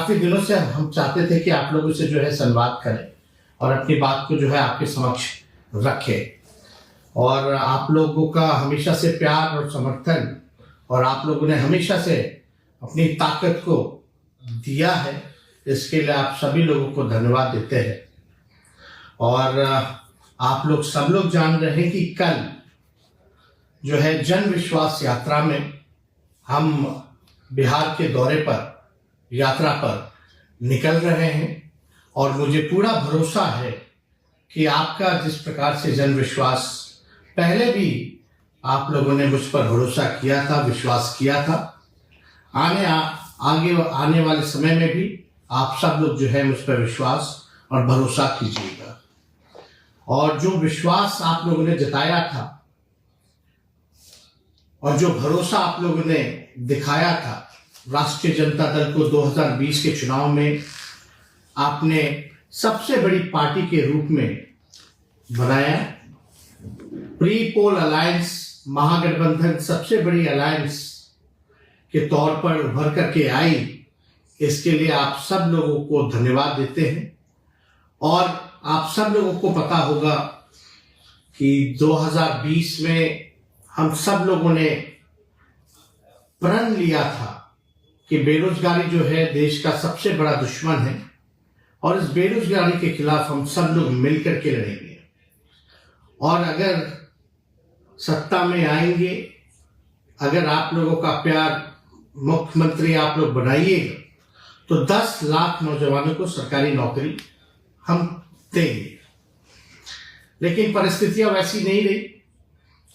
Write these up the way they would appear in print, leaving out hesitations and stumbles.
काफी दिनों से हम चाहते थे कि आप लोगों से जो है संवाद करें और अपनी बात को जो है आपके समक्ष रखें। और आप लोगों का हमेशा से प्यार और समर्थन, और आप लोगों ने हमेशा से अपनी ताकत को दिया है, इसके लिए आप सभी लोगों को धन्यवाद देते हैं। और आप लोग सब लोग जान रहे हैं कि कल जो है जन विश्वास यात्रा में हम बिहार के दौरे पर, यात्रा पर निकल रहे हैं। और मुझे पूरा भरोसा है कि आपका जिस प्रकार से जन विश्वास, पहले भी आप लोगों ने मुझ पर भरोसा किया था, विश्वास किया था, आगे आने वाले समय में भी आप सब लोग जो है मुझ पर विश्वास और भरोसा कीजिएगा। और जो विश्वास आप लोगों ने जताया था और जो भरोसा आप लोगों ने दिखाया था, राष्ट्रीय जनता दल को 2020 के चुनाव में आपने सबसे बड़ी पार्टी के रूप में बनाया। प्री पोल अलायंस, महागठबंधन सबसे बड़ी अलायंस के तौर पर उभर करके आई, इसके लिए आप सब लोगों को धन्यवाद देते हैं। और आप सब लोगों को पता होगा कि 2020 में हम सब लोगों ने प्रण लिया था कि बेरोजगारी जो है देश का सबसे बड़ा दुश्मन है और इस बेरोजगारी के खिलाफ हम सब लोग मिलकर के लड़ेंगे। और अगर सत्ता में आएंगे, अगर आप लोगों का प्यार, मुख्यमंत्री आप लोग बनाइएगा, तो 10 लाख नौजवानों को सरकारी नौकरी हम देंगे। लेकिन परिस्थितियां वैसी नहीं रही,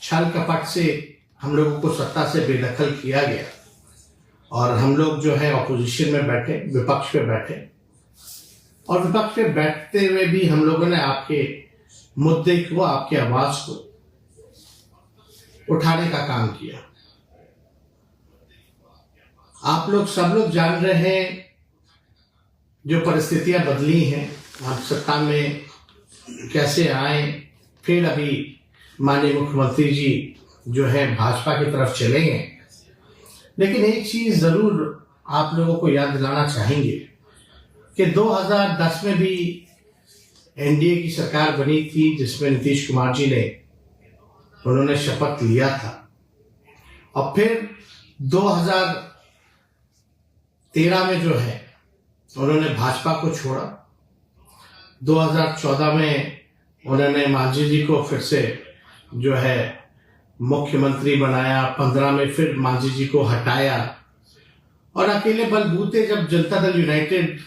छल कपट से हम लोगों को सत्ता से बेदखल किया गया और हम लोग जो है ऑपोजिशन में बैठे, विपक्ष पे बैठे। और विपक्ष पे बैठते हुए भी हम लोगों ने आपके मुद्दे को, आपकी आवाज को उठाने का काम किया। आप लोग सब लोग जान रहे हैं जो परिस्थितियां बदली हैं, हम सत्ता में कैसे आए, फिर अभी माननीय मुख्यमंत्री जी जो है भाजपा की तरफ चले गए। लेकिन एक चीज जरूर आप लोगों को याद दिलाना चाहेंगे कि 2010 में भी एनडीए की सरकार बनी थी, जिसमें नीतीश कुमार जी ने, उन्होंने शपथ लिया था। और फिर 2013 में जो है उन्होंने भाजपा को छोड़ा। 2014 में उन्होंने मांझी जी को फिर से जो है मुख्यमंत्री बनाया। 15 में फिर मांझी जी को हटाया और अकेले बलबूते जब जनता दल यूनाइटेड,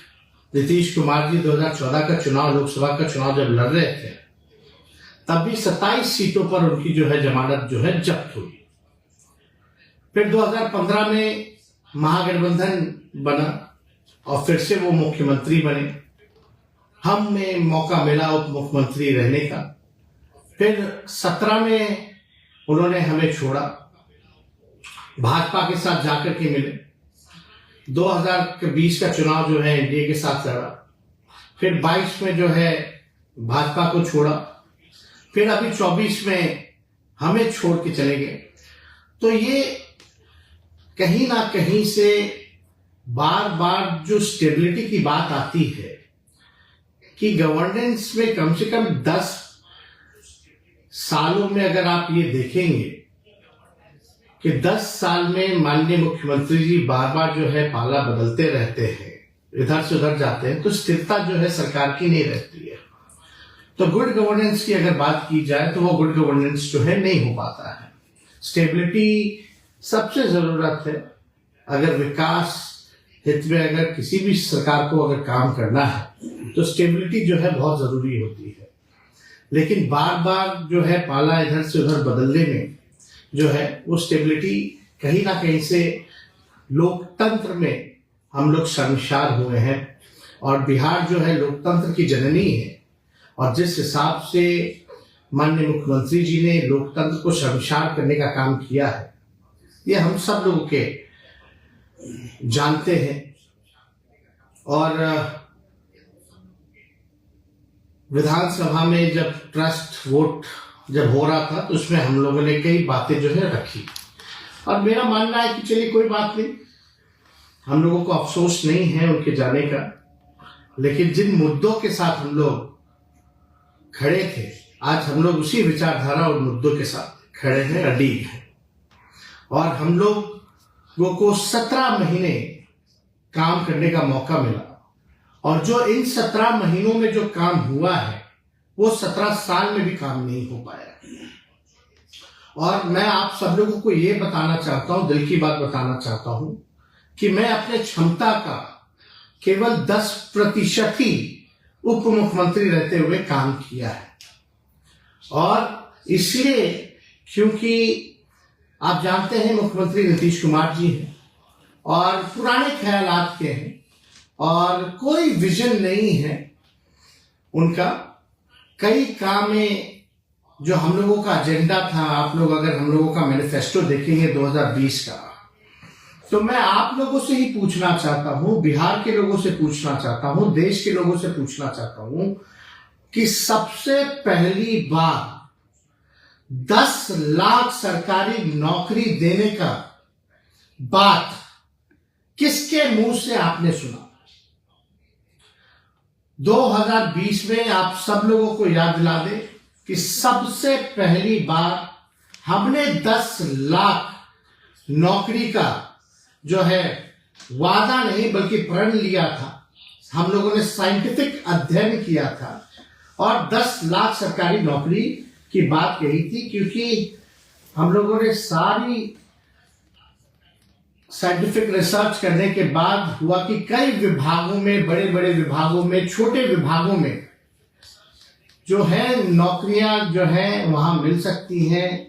नीतीश कुमार जी 2014 का चुनाव, लोकसभा का चुनाव जब लड़ रहे थे, तब भी 27 सीटों पर उनकी जो है जमानत जो है जब्त हुई। फिर 2015 में महागठबंधन बना और फिर से वो मुख्यमंत्री बने। हमें मौका मिला उप मुख्यमंत्री रहने का। फिर 17 में उन्होंने हमें छोड़ा, भाजपा के साथ जाकर के मिले। 2020 का चुनाव जो है एनडीए के साथ लड़ा। फिर 22 में जो है भाजपा को छोड़ा। फिर अभी 24 में हमें छोड़ के चले गए। तो ये कहीं ना कहीं से बार बार जो स्टेबिलिटी की बात आती है कि गवर्नेंस में कम से कम 10 सालों में अगर आप ये देखेंगे कि 10 साल में माननीय मुख्यमंत्री जी बार बार जो है पाला बदलते रहते हैं, इधर से उधर जाते हैं, तो स्थिरता जो है सरकार की नहीं रहती है। तो गुड गवर्नेंस की अगर बात की जाए तो वो गुड गवर्नेंस जो है नहीं हो पाता है। स्टेबिलिटी सबसे जरूरत है। अगर विकास हित में अगर किसी भी सरकार को अगर काम करना है तो स्टेबिलिटी जो है बहुत जरूरी होती है। लेकिन बार बार जो है पाला इधर से उधर बदलने में जो है वो स्टेबिलिटी कहीं ना कहीं से लोकतंत्र में हम लोग शर्मसार हुए हैं। और बिहार जो है लोकतंत्र की जननी है और जिस हिसाब से माननीय मुख्यमंत्री जी ने लोकतंत्र को शर्मसार करने का काम किया है, ये हम सब लोग के जानते हैं। और विधानसभा में जब ट्रस्ट वोट जब हो रहा था तो उसमें हम लोगों ने कई बातें जो है रखी और मेरा मानना है कि चलिए कोई बात नहीं, हम लोगों को अफसोस नहीं है उनके जाने का, लेकिन जिन मुद्दों के साथ हम लोग खड़े थे, आज हम लोग उसी विचारधारा और मुद्दों के साथ खड़े हैं, अड़िग हैं। और हम लोगों को 17 महीने काम करने का मौका मिला, और जो इन 17 महीनों में जो काम हुआ है वो 17 साल में भी काम नहीं हो पाया। और मैं आप सब लोगों को ये बताना चाहता हूं, दिल की बात बताना चाहता हूं, कि मैं अपने क्षमता का केवल 10% ही उप मुख्यमंत्री रहते हुए काम किया है। और इसलिए क्योंकि आप जानते हैं मुख्यमंत्री नीतीश कुमार जी हैं और पुराने ख्यालात के हैं और कोई विजन नहीं है उनका। कई कामें जो हम लोगों का एजेंडा था, आप लोग अगर हम लोगों का मैनिफेस्टो देखेंगे 2020 का, तो मैं आप लोगों से ही पूछना चाहता हूं, बिहार के लोगों से पूछना चाहता हूं, देश के लोगों से पूछना चाहता हूं कि सबसे पहली बार 10 लाख सरकारी नौकरी देने का बात किसके मुंह से आपने सुना? 2020 में आप सब लोगों को याद दिला दे कि सबसे पहली बार हमने 10 लाख नौकरी का जो है वादा नहीं बल्कि प्रण लिया था। हम लोगों ने साइंटिफिक अध्ययन किया था और 10 लाख सरकारी नौकरी की बात कही थी, क्योंकि हम लोगों ने सारी साइंटिफिक रिसर्च करने के बाद हुआ कि कई विभागों में, बड़े बड़े विभागों में, छोटे विभागों में जो है नौकरियां जो है वहां मिल सकती हैं,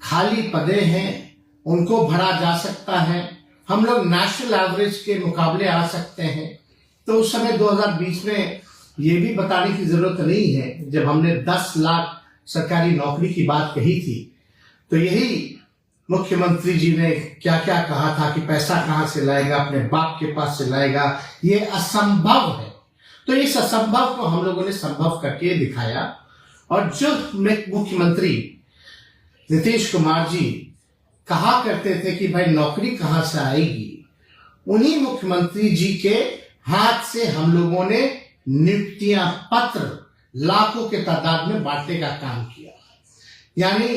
खाली पदे हैं, उनको भरा जा सकता है, हम लोग नेशनल एवरेज के मुकाबले आ सकते हैं। तो उस समय 2020 में ये भी बताने की जरूरत नहीं है, जब हमने 10 लाख सरकारी नौकरी की बात कही थी तो यही मुख्यमंत्री जी ने क्या क्या कहा था कि पैसा कहां से लाएगा, अपने बाप के पास से लाएगा, ये असंभव है। तो इस असंभव को हम लोगों ने संभव करके दिखाया। और जो मुख्यमंत्री नीतीश कुमार जी कहा करते थे कि भाई नौकरी कहां से आएगी, उन्हीं मुख्यमंत्री जी के हाथ से हम लोगों ने नियुक्तियां पत्र लाखों के तादाद में बांटने का काम किया। यानी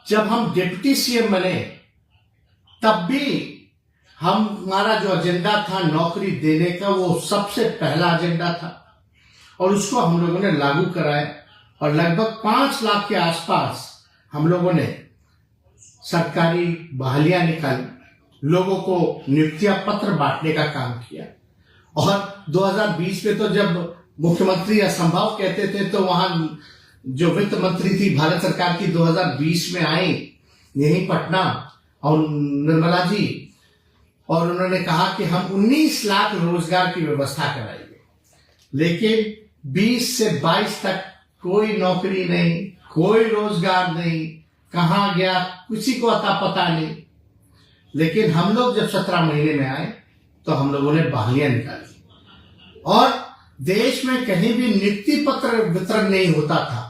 जब हम डिप्टी सीएम बने तब भी हमारा जो एजेंडा था नौकरी देने का, वो सबसे पहला एजेंडा था और उसको हम लोगों ने लागू कराया। और लगभग 5 लाख के आसपास हम लोगों ने सरकारी बहालियां निकाली, लोगों को नियुक्तियां पत्र बांटने का काम किया। और 2020 में तो जब मुख्यमंत्री असंभव कहते थे तो वहां जो वित्त मंत्री थी भारत सरकार की 2020 में आई यही पटना, और निर्मला जी, और उन्होंने कहा कि हम 19 लाख रोजगार की व्यवस्था कराएंगे। लेकिन 20 से 22 तक कोई नौकरी नहीं, कोई रोजगार नहीं, कहां गया किसी को अता पता नहीं। लेकिन हम लोग जब 17 महीने में आए तो हम लोगों ने बहालियां निकाली और देश में कहीं भी नियुक्ति पत्र वितरण नहीं होता था।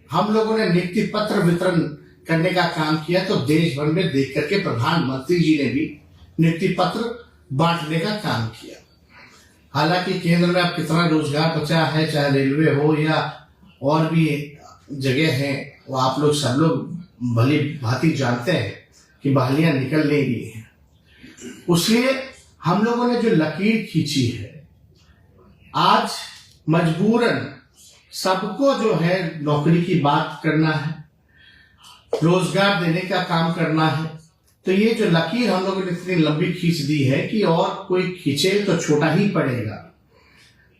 हम लोगों ने नियुक्ति पत्र वितरण करने का काम किया, तो देश भर में देख करके प्रधानमंत्री जी ने भी नियुक्ति पत्र बांटने का काम किया। हालांकि केंद्र में अब कितना रोजगार बचा है, चाहे रेलवे हो या और भी जगह है, वो आप लोग सब लोग भली भांति जानते हैं कि बहालियां निकल नहीं रही हैं। इसलिए हम लोगों ने जो लकीर खींची है, आज मजबूरन सबको जो है नौकरी की बात करना है, रोजगार देने का काम करना है। तो ये जो लकीर हम लोगों ने इतनी लंबी खींच दी है कि और कोई खींचे तो छोटा ही पड़ेगा।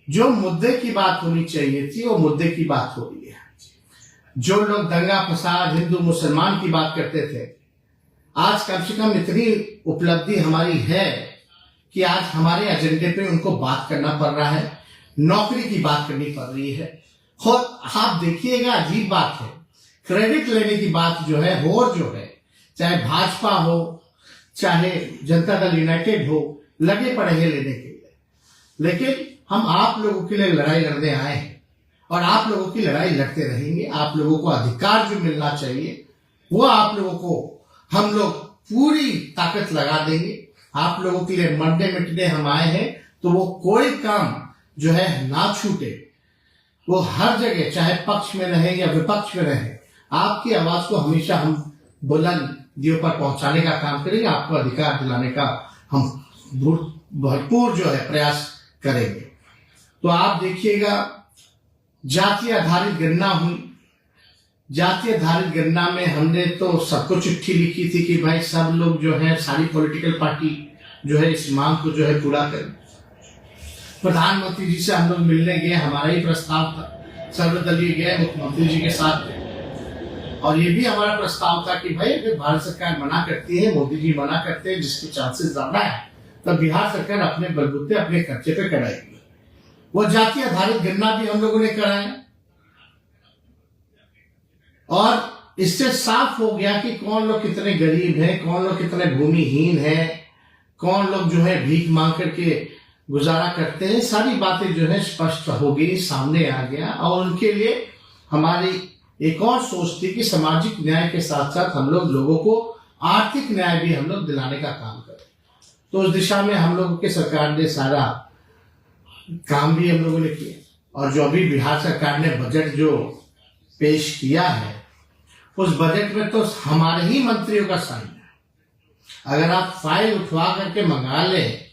जो मुद्दे की बात होनी चाहिए थी वो मुद्दे की बात हो रही है। जो लोग दंगा फसाद हिंदू मुसलमान की बात करते थे, आज कम से कम इतनी उपलब्धि हमारी है कि आज हमारे एजेंडे पे उनको बात करना पड़ रहा है, नौकरी की बात करनी पड़ रही है। और आप देखिएगा अजीब बात है, क्रेडिट लेने की बात जो है चाहे भाजपा हो चाहे जनता दल यूनाइटेड हो, लगे पड़े हैं लेने के लिए। लेकिन हम आप लोगों के लिए लड़ाई लड़ने आए हैं और आप लोगों की लड़ाई लड़ते रहेंगे। आप लोगों को अधिकार जो मिलना चाहिए वो आप लोगों को हम लोग पूरी ताकत लगा देंगे। आप लोगों के लिए मरने मिटने हम आए हैं, तो वो कोई काम जो है ना छूटे। वो हर जगह, चाहे पक्ष में रहे या विपक्ष में रहे, आपकी आवाज को हमेशा हम बुलंदियों पर पहुंचाने का काम करेंगे, आपको अधिकार दिलाने का हम भरपूर जो है प्रयास करेंगे। तो आप देखिएगा, जाति आधारित गणना हुई। जाति आधारित गणना में हमने तो सबको चिट्ठी लिखी थी कि भाई सब लोग जो है, सारी पॉलिटिकल पार्टी जो है इस मांग को जो है पूरा करें। प्रधानमंत्री जी से हम लोग मिलने गए, हमारा ही प्रस्ताव था, सर्वदलीय गए, मुख्यमंत्री जी के साथ, और ये भी हमारा प्रस्ताव था कि भाई अगर भारत सरकार मना करती है, मोदी जी मना करते हैं, जिसके चांसेस ज्यादा है, तब बिहार सरकार अपने बलबूते अपने खर्चे पे कराएगी। वो जाति आधारित गणना भी हम लोगों ने कराया, और इससे साफ हो गया कि कौन लोग कितने गरीब हैं, कौन लोग कितने भूमिहीन हैं, कौन लोग जो है भीख मांग करके गुजारा करते हैं। सारी बातें जो है स्पष्ट हो गई, सामने आ गया। और उनके लिए हमारी एक और सोच थी कि सामाजिक न्याय के साथ साथ हम लोग लोगों को आर्थिक न्याय भी हम लोग दिलाने का काम करें। तो उस दिशा में हम लोगों की सरकार ने सारा काम भी हम लोगों ने किया। और जो अभी बिहार सरकार ने बजट जो पेश किया है, उस बजट में तो हमारे ही मंत्रियों का साइन है। अगर आप फाइल उठवा करके मंगा लें,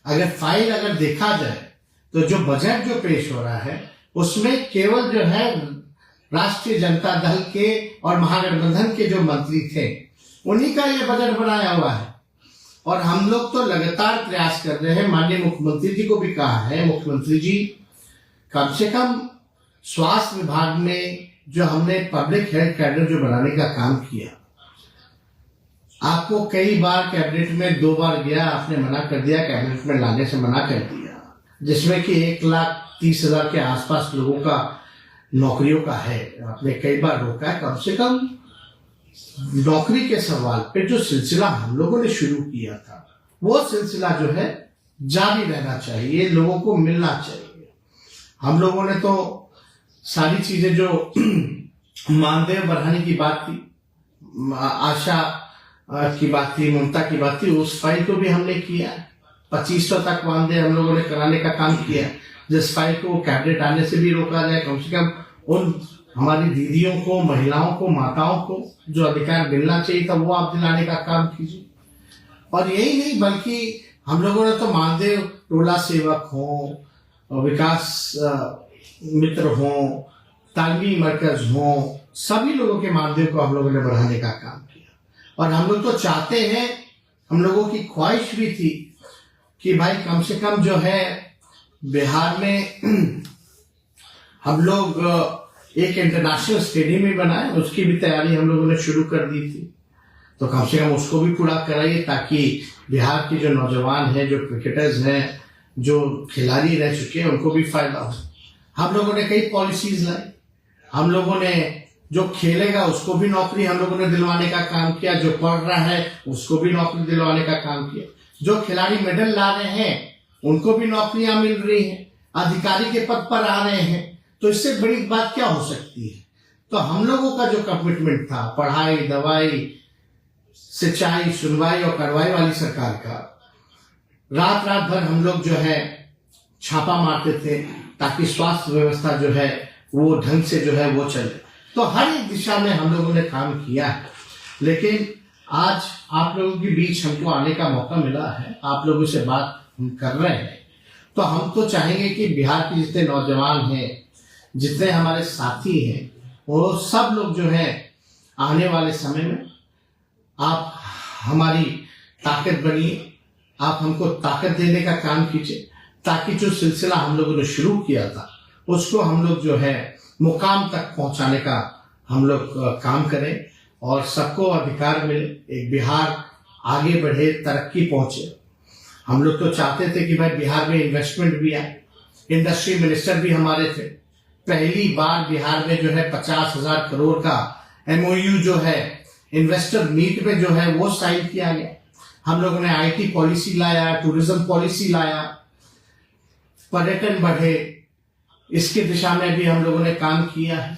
अगर देखा जाए तो जो बजट जो पेश हो रहा है उसमें केवल जो है राष्ट्रीय जनता दल के और महागठबंधन के जो मंत्री थे उन्हीं का ये बजट बनाया हुआ है। और हम लोग तो लगातार प्रयास कर रहे हैं, माननीय मुख्यमंत्री जी को भी कहा है, मुख्यमंत्री जी कम से कम स्वास्थ्य विभाग में जो हमने पब्लिक हेल्थ कैडर जो बनाने का काम किया, आपको कई बार कैबिनेट में 2 बार गया, आपने मना कर दिया, कैबिनेट में लाने से मना कर दिया, जिसमें कि 1,30,000 के आसपास लोगों का नौकरियों का है, आपने कई बार रोका है। कम से कम नौकरी के सवाल पे जो सिलसिला हम लोगों ने शुरू किया था, वो सिलसिला जो है जारी रहना चाहिए, लोगों को मिलना चाहिए। हम लोगों ने तो सारी चीजें जो मानदेय बढ़ाने की बात थी, आशा की बात थी, ममता की बात थी, उस फाइल को भी हमने किया। 2500 तक मानदेय हम लोगों ने कराने का काम किया, जिस फाइल को कैबिनेट आने से भी रोका जाए। कम से कम उन हमारी दीदियों को, महिलाओं को, माताओं को जो अधिकार मिलना चाहिए था, वो आप दिलाने का काम कीजिए। और यही नहीं, बल्कि हम लोगों ने तो मानदेय टोला सेवक हो, विकास मित्र हो, तालमी मरकज हो, सभी लोगों के मानदेय को हम लोगों ने बढ़ाने का काम किया। और हम लोग तो चाहते हैं, हम लोगों की ख्वाहिश भी थी कि भाई कम से कम जो है बिहार में हम लोग एक इंटरनेशनल स्टेडियम भी बनाए, उसकी भी तैयारी हम लोगों ने शुरू कर दी थी। तो कम से कम उसको भी पूरा कराइए, ताकि बिहार के जो नौजवान हैं, जो क्रिकेटर्स हैं, जो खिलाड़ी रह चुके हैं, उनको भी फायदा हो। हम लोगों ने कई पॉलिसीज लाई, हम लोगों ने जो खेलेगा उसको भी नौकरी हम लोगों ने दिलवाने का काम किया, जो पढ़ रहा है उसको भी नौकरी दिलवाने का काम किया, जो खिलाड़ी मेडल ला रहे हैं उनको भी नौकरियां मिल रही हैं, अधिकारी के पद पर आ रहे हैं। तो इससे बड़ी बात क्या हो सकती है। तो हम लोगों का जो कमिटमेंट था, पढ़ाई, दवाई, सिंचाई, सुनवाई और कार्रवाई वाली सरकार का, रात रात भर हम लोग जो है छापा मारते थे, ताकि स्वास्थ्य व्यवस्था जो है वो ढंग से जो है वो चले। तो हर एक दिशा में हम लोगों ने काम किया है। लेकिन आज आप लोगों के बीच हमको आने का मौका मिला है, आप लोगों से बात हम कर रहे हैं, तो हम तो चाहेंगे कि बिहार के जितने नौजवान हैं, जितने हमारे साथी हैं, वो सब लोग जो है आने वाले समय में आप हमारी ताकत बनिए, आप हमको ताकत देने का काम कीजिए, ताकि जो सिलसिला हम लोगों ने शुरू किया था उसको हम लोग जो है मुकाम तक पहुंचाने का हम लोग काम करें और सबको अधिकार मिले, एक बिहार आगे बढ़े, तरक्की पहुंचे। हम लोग तो चाहते थे कि भाई बिहार में इन्वेस्टमेंट भी आए, इंडस्ट्री मिनिस्टर भी हमारे थे। पहली बार बिहार में जो है 50,000 करोड़ का MOU जो है इन्वेस्टर मीट में जो है वो साइन किया गया। हम लोगों ने IT पॉलिसी लाया, टूरिज्म पॉलिसी लाया, पर्यटन बढ़े, इसकी दिशा में भी हम लोगों ने काम किया है।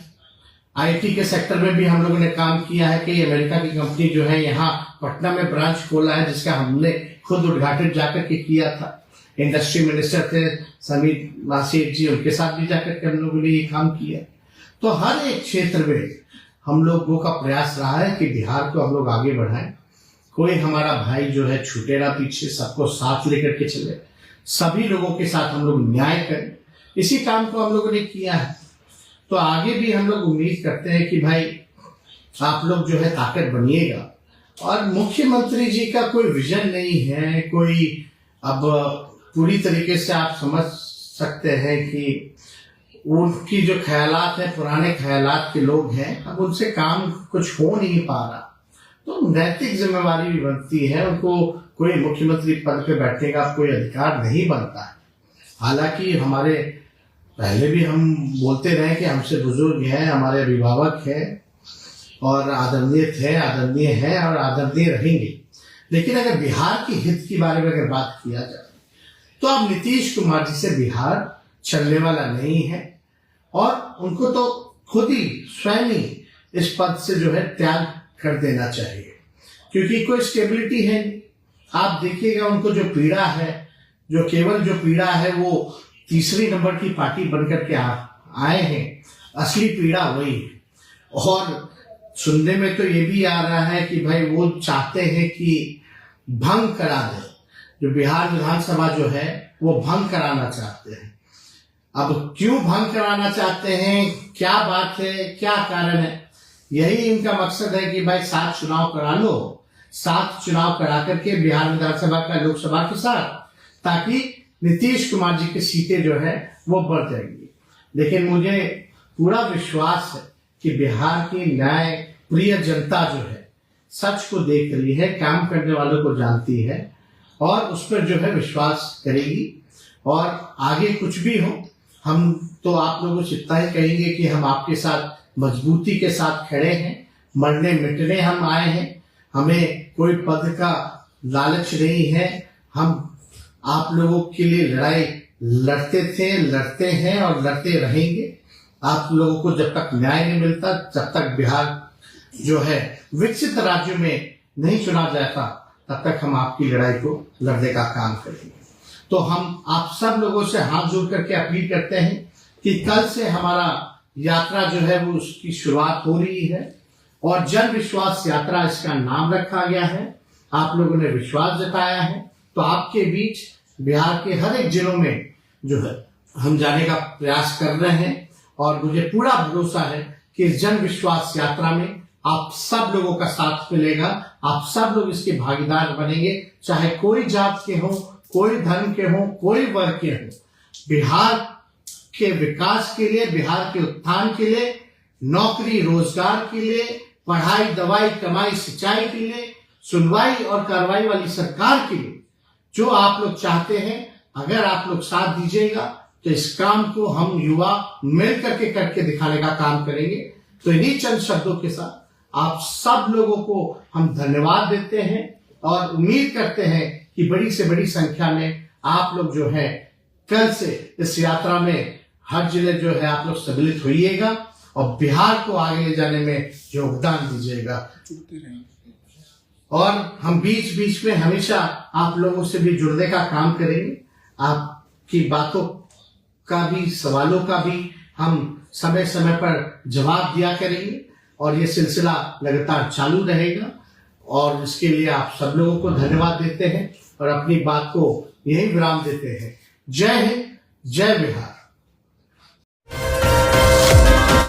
आईटी के सेक्टर में भी हम लोगों ने काम किया है कि अमेरिका की कंपनी जो है यहाँ पटना में ब्रांच खोला है, जिसका हमने खुद उद्घाटन जाकर के किया था। इंडस्ट्री मिनिस्टर थे समीर नासिर जी, उनके साथ भी जाकर के हम लोगों ने ये काम किया। तो हर एक क्षेत्र में हम लोगों का प्रयास रहा है कि बिहार को हम लोग आगे बढ़ाएं। कोई हमारा भाई जो है छूटे ना पीछे, सबको साथ लेकर के चले, सभी लोगों के साथ हम लोग न्याय करें। इसी काम को हम लोगों ने किया है। तो आगे भी हम लोग उम्मीद करते हैं कि भाई आप लोग जो है ताकत बनिएगा। और मुख्यमंत्री जी का कोई विजन नहीं है, कोई अब पूरी तरीके से आप समझ सकते हैं कि उनकी जो ख्यालात है पुराने ख्यालात के लोग हैं, अब उनसे काम कुछ हो नहीं पा रहा। तो नैतिक जिम्मेवारी भी बनती है, उनको कोई मुख्यमंत्री पद पे बैठने का कोई अधिकार नहीं बनता है। हालांकि हमारे पहले भी हम बोलते रहे कि हमसे बुजुर्ग हैं, हमारे अभिभावक हैं और आदरणीय हैं और आदरणीय रहेंगे। लेकिन अगर बिहार के हित के बारे में अगर बात किया जाए तो अब नीतीश कुमार जी से बिहार चलने वाला नहीं है और उनको तो खुद ही स्वयं ही इस पद से जो है त्याग कर देना चाहिए, क्योंकि कोई स्टेबिलिटी है नहीं। आप देखिएगा उनको जो पीड़ा है, जो केवल जो पीड़ा है वो तीसरी नंबर की पार्टी बनकर के आए हैं, असली पीड़ा वही है। और सुनने में तो ये भी आ रहा है कि भाई वो चाहते हैं कि भंग करा दे, जो बिहार विधानसभा जो है वो भंग कराना चाहते हैं। अब क्यों भंग कराना चाहते हैं, क्या बात है, क्या कारण है? यही इनका मकसद है कि भाई 7 चुनाव करा लो, 7 चुनाव करा करके बिहार विधानसभा का लोकसभा के साथ, ताकि नीतीश कुमार जी की सीटें जो है वो बढ़ जाएंगी। लेकिन मुझे पूरा विश्वास है कि बिहार की न्याय प्रिय जनता जो है सच को देख रही है, काम करने वालों को जानती है और उस पर जो है विश्वास करेगी। और आगे कुछ भी हो, हम तो आप लोगों से इतना ही कहेंगे कि हम आपके साथ मजबूती के साथ खड़े हैं, मरने मिटने हम आए हैं। हमें कोई पद का लालच नहीं है, हम आप लोगों के लिए लड़ाई लड़ते थे, लड़ते हैं और लड़ते रहेंगे। आप लोगों को जब तक न्याय नहीं मिलता, जब तक बिहार जो है विकसित राज्य में नहीं चुना जाता, तब तक हम आपकी लड़ाई को लड़ने का काम करेंगे। तो हम आप सब लोगों से हाथ जोड़ करके अपील करते हैं कि कल से हमारा यात्रा जो है वो उसकी शुरुआत हो रही है और जन विश्वास यात्रा इसका नाम रखा गया है। आप लोगों ने विश्वास जताया है, तो आपके बीच बिहार के हर एक जिलों में जो है हम जाने का प्रयास कर रहे हैं और मुझे पूरा भरोसा है कि इस जन विश्वास यात्रा में आप सब लोगों का साथ मिलेगा, आप सब लोग इसके भागीदार बनेंगे, चाहे कोई जात के हो, कोई धर्म के हो, कोई वर्ग के हो। बिहार के विकास के लिए, बिहार के उत्थान के लिए, नौकरी रोजगार के लिए, पढ़ाई दवाई कमाई सिंचाई के लिए, सुनवाई और कार्रवाई वाली सरकार के लिए जो आप लोग चाहते हैं, अगर आप लोग साथ दीजिएगा तो इस काम को हम युवा मिल करके करके दिखाने का काम करेंगे। तो इन्हीं चंद शब्दों के साथ आप सब लोगों को हम धन्यवाद देते हैं और उम्मीद करते हैं कि बड़ी से बड़ी संख्या में आप लोग जो है कल से इस यात्रा में हर जिले जो है आप लोग सम्मिलित होइएगा और बिहार को आगे ले जाने में योगदान दीजिएगा। और हम बीच बीच में हमेशा आप लोगों से भी जुड़ने का काम करेंगे, आपकी बातों का भी, सवालों का भी हम समय समय पर जवाब दिया करेंगे और ये सिलसिला लगातार चालू रहेगा। और इसके लिए आप सब लोगों को धन्यवाद देते हैं और अपनी बात को यही विराम देते हैं। जय हिंद, जय बिहार।